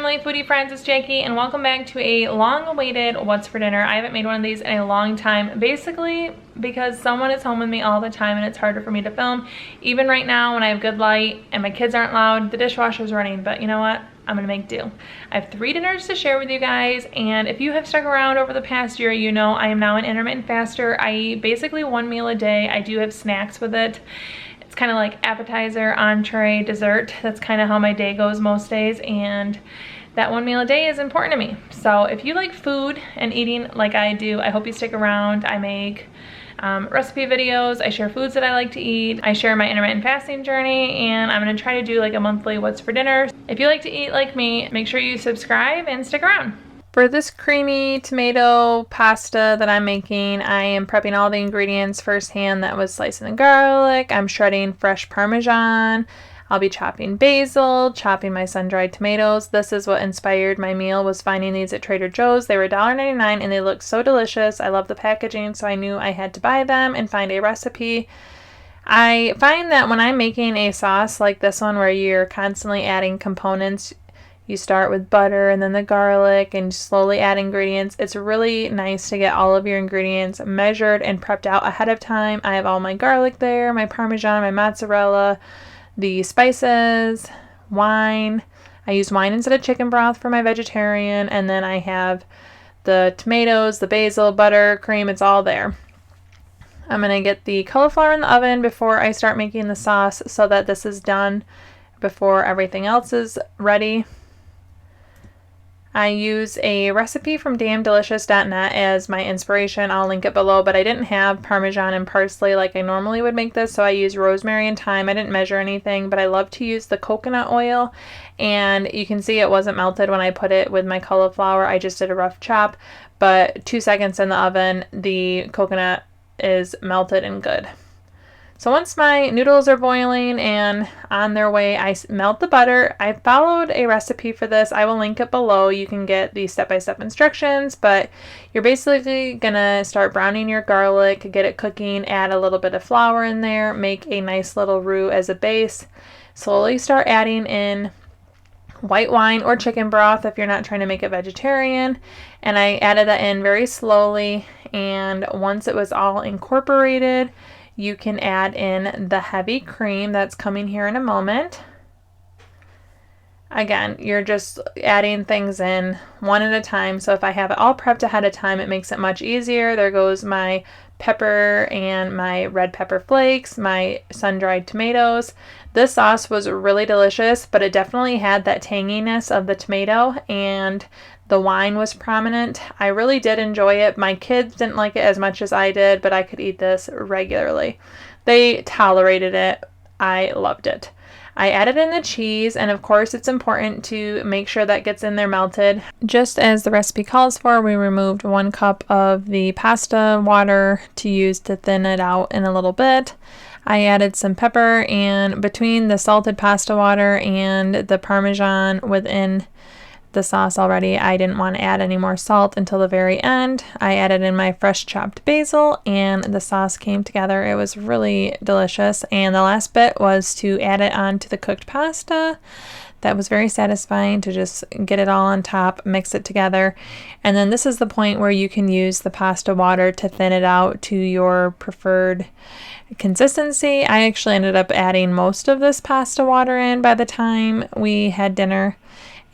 family, foodie friends, it's Jackie, and welcome back to a long-awaited What's for Dinner. I haven't made one of these in a long time, basically because someone is home with me all the time and it's harder for me to film. Even right now when I have good light and my kids aren't loud, the dishwasher's running, but you know what? I'm gonna make do. I have 3 dinners to share with you guys, and if you have stuck around over the past year, you know I am now an intermittent faster. I eat basically 1 meal a day. I do have snacks with it. It's kind of like appetizer, entree, dessert. That's kind of how my day goes most days, and that 1 meal a day is important to me. So if you like food and eating like I do, I hope you stick around. I make recipe videos, I share foods that I like to eat, I share my intermittent fasting journey, and I'm gonna try to do like a monthly What's for Dinner. If you like to eat like me, make sure you subscribe and stick around. For this creamy tomato pasta that I'm making, I am prepping all the ingredients firsthand. That was slicing the garlic, I'm shredding fresh Parmesan, I'll be chopping basil, chopping my sun-dried tomatoes. This is what inspired my meal, was finding these at Trader Joe's. They were $1.99 and they look so delicious. I love the packaging, so I knew I had to buy them and find a recipe. I find that when I'm making a sauce like this one where you're constantly adding components, you start with butter and then the garlic and slowly add ingredients. It's really nice to get all of your ingredients measured and prepped out ahead of time. I have all my garlic there, my Parmesan, my mozzarella, the spices, wine. I use wine instead of chicken broth for my vegetarian, and then I have the tomatoes, the basil, butter, cream, it's all there. I'm gonna get the cauliflower in the oven before I start making the sauce so that this is done before everything else is ready. I use a recipe from damndelicious.net as my inspiration. I'll link it below, but I didn't have Parmesan and parsley like I normally would make this, so I used rosemary and thyme. I didn't measure anything, but I love to use the coconut oil, and you can see it wasn't melted when I put it with my cauliflower. I just did a rough chop, but 2 seconds in the oven, the coconut is melted and good. So once my noodles are boiling and on their way, I melt the butter. I followed a recipe for this. I will link it below. You can get the step-by-step instructions, but you're basically gonna start browning your garlic, get it cooking, add a little bit of flour in there, make a nice little roux as a base. Slowly start adding in white wine or chicken broth if you're not trying to make it vegetarian. And I added that in very slowly, and once it was all incorporated, you can add in the heavy cream that's coming here in a moment. Again, you're just adding things in one at a time. So if I have it all prepped ahead of time, it makes it much easier. There goes my pepper and my red pepper flakes, my sun-dried tomatoes. This sauce was really delicious, but it definitely had that tanginess of the tomato, and the wine was prominent. I really did enjoy it. My kids didn't like it as much as I did, but I could eat this regularly. They tolerated it. I loved it. I added in the cheese, and of course it's important to make sure that gets in there melted. Just as the recipe calls for, we removed 1 cup of the pasta water to use to thin it out in a little bit. I added some pepper, and between the salted pasta water and the Parmesan within the sauce already, I didn't want to add any more salt until the very end. I added in my fresh chopped basil, and the sauce came together. It was really delicious, and the last bit was to add it onto the cooked pasta. That was very satisfying to just get it all on top, mix it together, and then this is the point where you can use the pasta water to thin it out to your preferred consistency. I actually ended up adding most of this pasta water in by the time we had dinner.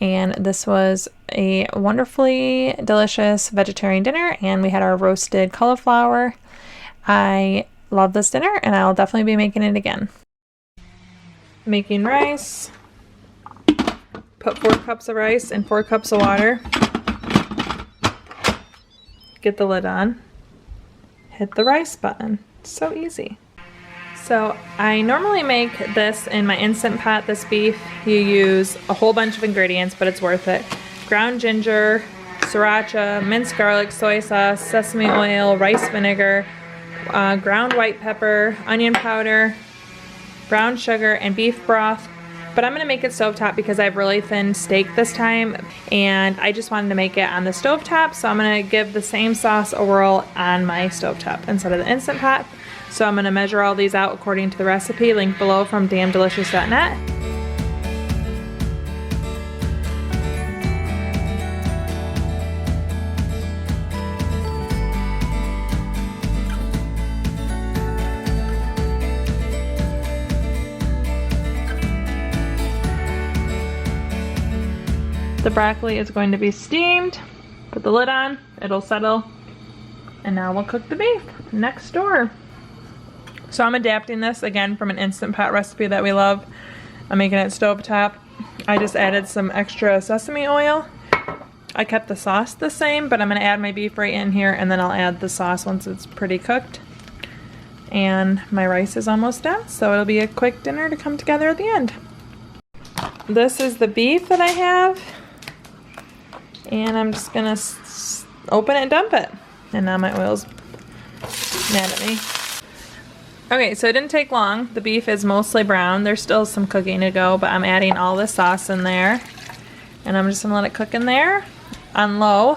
And this was a wonderfully delicious vegetarian dinner, and we had our roasted cauliflower. I love this dinner, and I'll definitely be making it again. Making rice. Put 4 cups of rice in 4 cups of water. Get the lid on. Hit the rice button. So easy. So I normally make this in my Instant Pot, this beef. You use a whole bunch of ingredients, but it's worth it. Ground ginger, sriracha, minced garlic, soy sauce, sesame oil, rice vinegar, ground white pepper, onion powder, brown sugar, and beef broth. But I'm gonna make it stovetop because I have really thin steak this time, and I just wanted to make it on the stovetop, so I'm gonna give the same sauce a whirl on my stovetop instead of the Instant Pot. So I'm gonna measure all these out according to the recipe, linked below from damndelicious.net. The broccoli is going to be steamed. Put the lid on, it'll settle. And now we'll cook the beef next door. So I'm adapting this again from an Instant Pot recipe that we love. I'm making it stovetop. I just added some extra sesame oil. I kept the sauce the same, but I'm gonna add my beef right in here and then I'll add the sauce once it's pretty cooked. And my rice is almost done, so it'll be a quick dinner to come together at the end. This is the beef that I have. And I'm just gonna open it and dump it. And now my oil's mad at me. Okay, so it didn't take long. The beef is mostly brown. There's still some cooking to go, but I'm adding all the sauce in there. And I'm just gonna let it cook in there on low.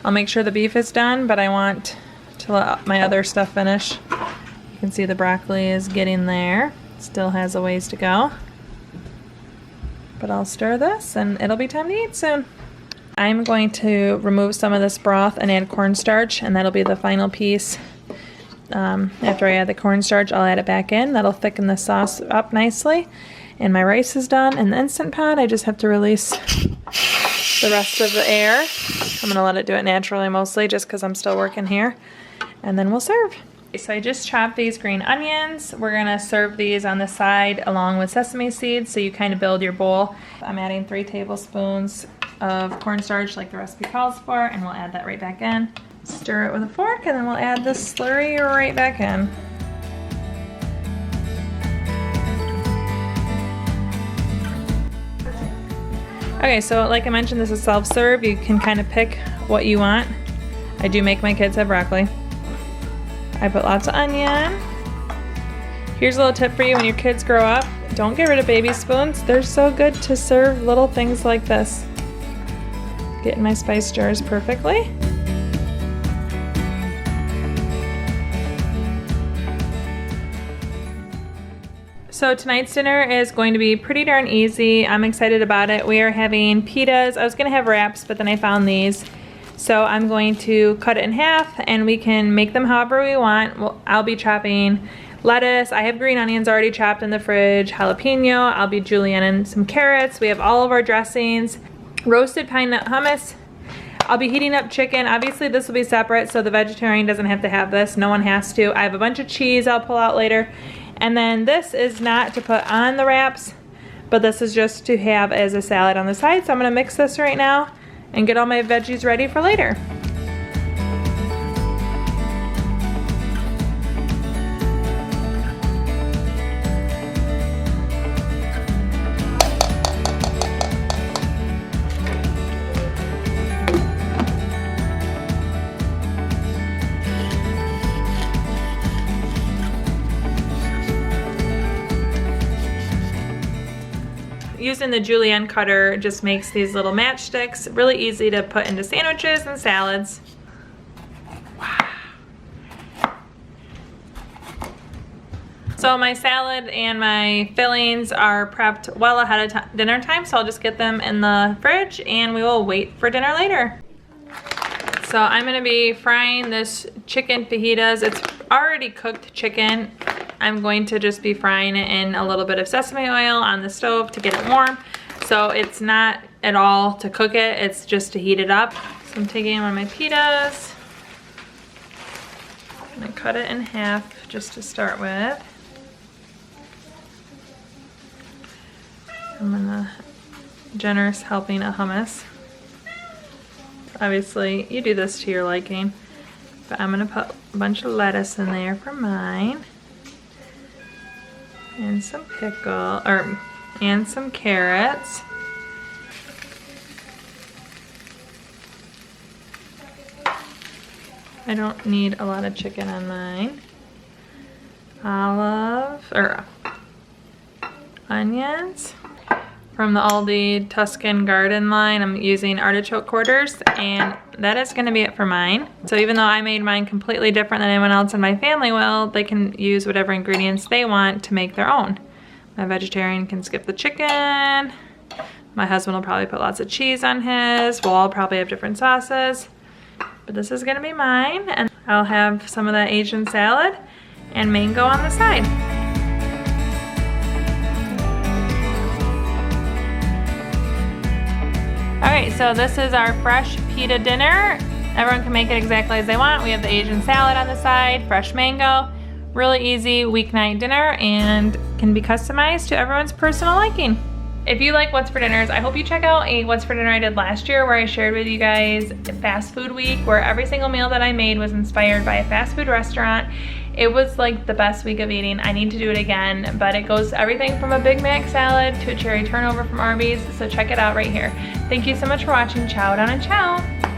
I'll make sure the beef is done, but I want to let my other stuff finish. You can see the broccoli is getting there. Still has a ways to go. But I'll stir this and it'll be time to eat soon. I'm going to remove some of this broth and add cornstarch, and that'll be the final piece. After I add the cornstarch, I'll add it back in. That'll thicken the sauce up nicely. And my rice is done in the Instant Pot. I just have to release the rest of the air. I'm gonna let it do it naturally mostly just because I'm still working here. And then we'll serve. So I just chopped these green onions. We're gonna serve these on the side along with sesame seeds, so you kind of build your bowl. I'm adding 3 tablespoons of cornstarch like the recipe calls for, and we'll add that right back in. Stir it with a fork, and then we'll add the slurry right back in. Okay, so like I mentioned, this is self-serve. You can kind of pick what you want. I do make my kids have broccoli. I put lots of onion. Here's a little tip for you: when your kids grow up, don't get rid of baby spoons. They're so good to serve little things like this. Getting my spice jars perfectly. So tonight's dinner is going to be pretty darn easy. I'm excited about it. We are having pitas. I was gonna have wraps, but then I found these. So I'm going to cut it in half and we can make them however we want. Well, I'll be chopping lettuce. I have green onions already chopped in the fridge, jalapeno. I'll be julienning some carrots. We have all of our dressings. Roasted pine nut hummus. I'll be heating up chicken. Obviously this will be separate so the vegetarian doesn't have to have this. No one has to. I have a bunch of cheese I'll pull out later. And then this is not to put on the wraps, but this is just to have as a salad on the side. So I'm gonna mix this right now and get all my veggies ready for later. Using the julienne cutter just makes these little matchsticks really easy to put into sandwiches and salads. Wow. So my salad and my fillings are prepped well ahead of dinner time, so I'll just get them in the fridge and we will wait for dinner later. So I'm gonna be frying this chicken fajitas. It's already cooked chicken. I'm going to just be frying it in a little bit of sesame oil on the stove to get it warm. So it's not at all to cook it, it's just to heat it up. So I'm taking one of my pitas. I'm gonna cut it in half just to start with. I'm gonna generous helping of hummus. Obviously, you do this to your liking, but I'm gonna put a bunch of lettuce in there for mine. And some pickle, and some carrots. I don't need a lot of chicken on mine. Onions. From the ALDI Tuscan Garden line, I'm using artichoke quarters, and that is gonna be it for mine. So even though I made mine completely different than anyone else in my family will, they can use whatever ingredients they want to make their own. My vegetarian can skip the chicken. My husband will probably put lots of cheese on his. We'll all probably have different sauces. But this is gonna be mine, and I'll have some of that Asian salad and mango on the side. so this is our fresh pita dinner. Everyone can make it exactly as they want. We have the Asian salad on the side, fresh mango. Really easy weeknight dinner and can be customized to everyone's personal liking. If you like What's for Dinners, I hope you check out a What's for Dinner I did last year where I shared with you guys fast food week, where every single meal that I made was inspired by a fast food restaurant. It was like the best week of eating. I need to do it again, but it goes everything from a Big Mac salad to a cherry turnover from Arby's, so check it out right here. Thank you so much for watching. Ciao down and ciao.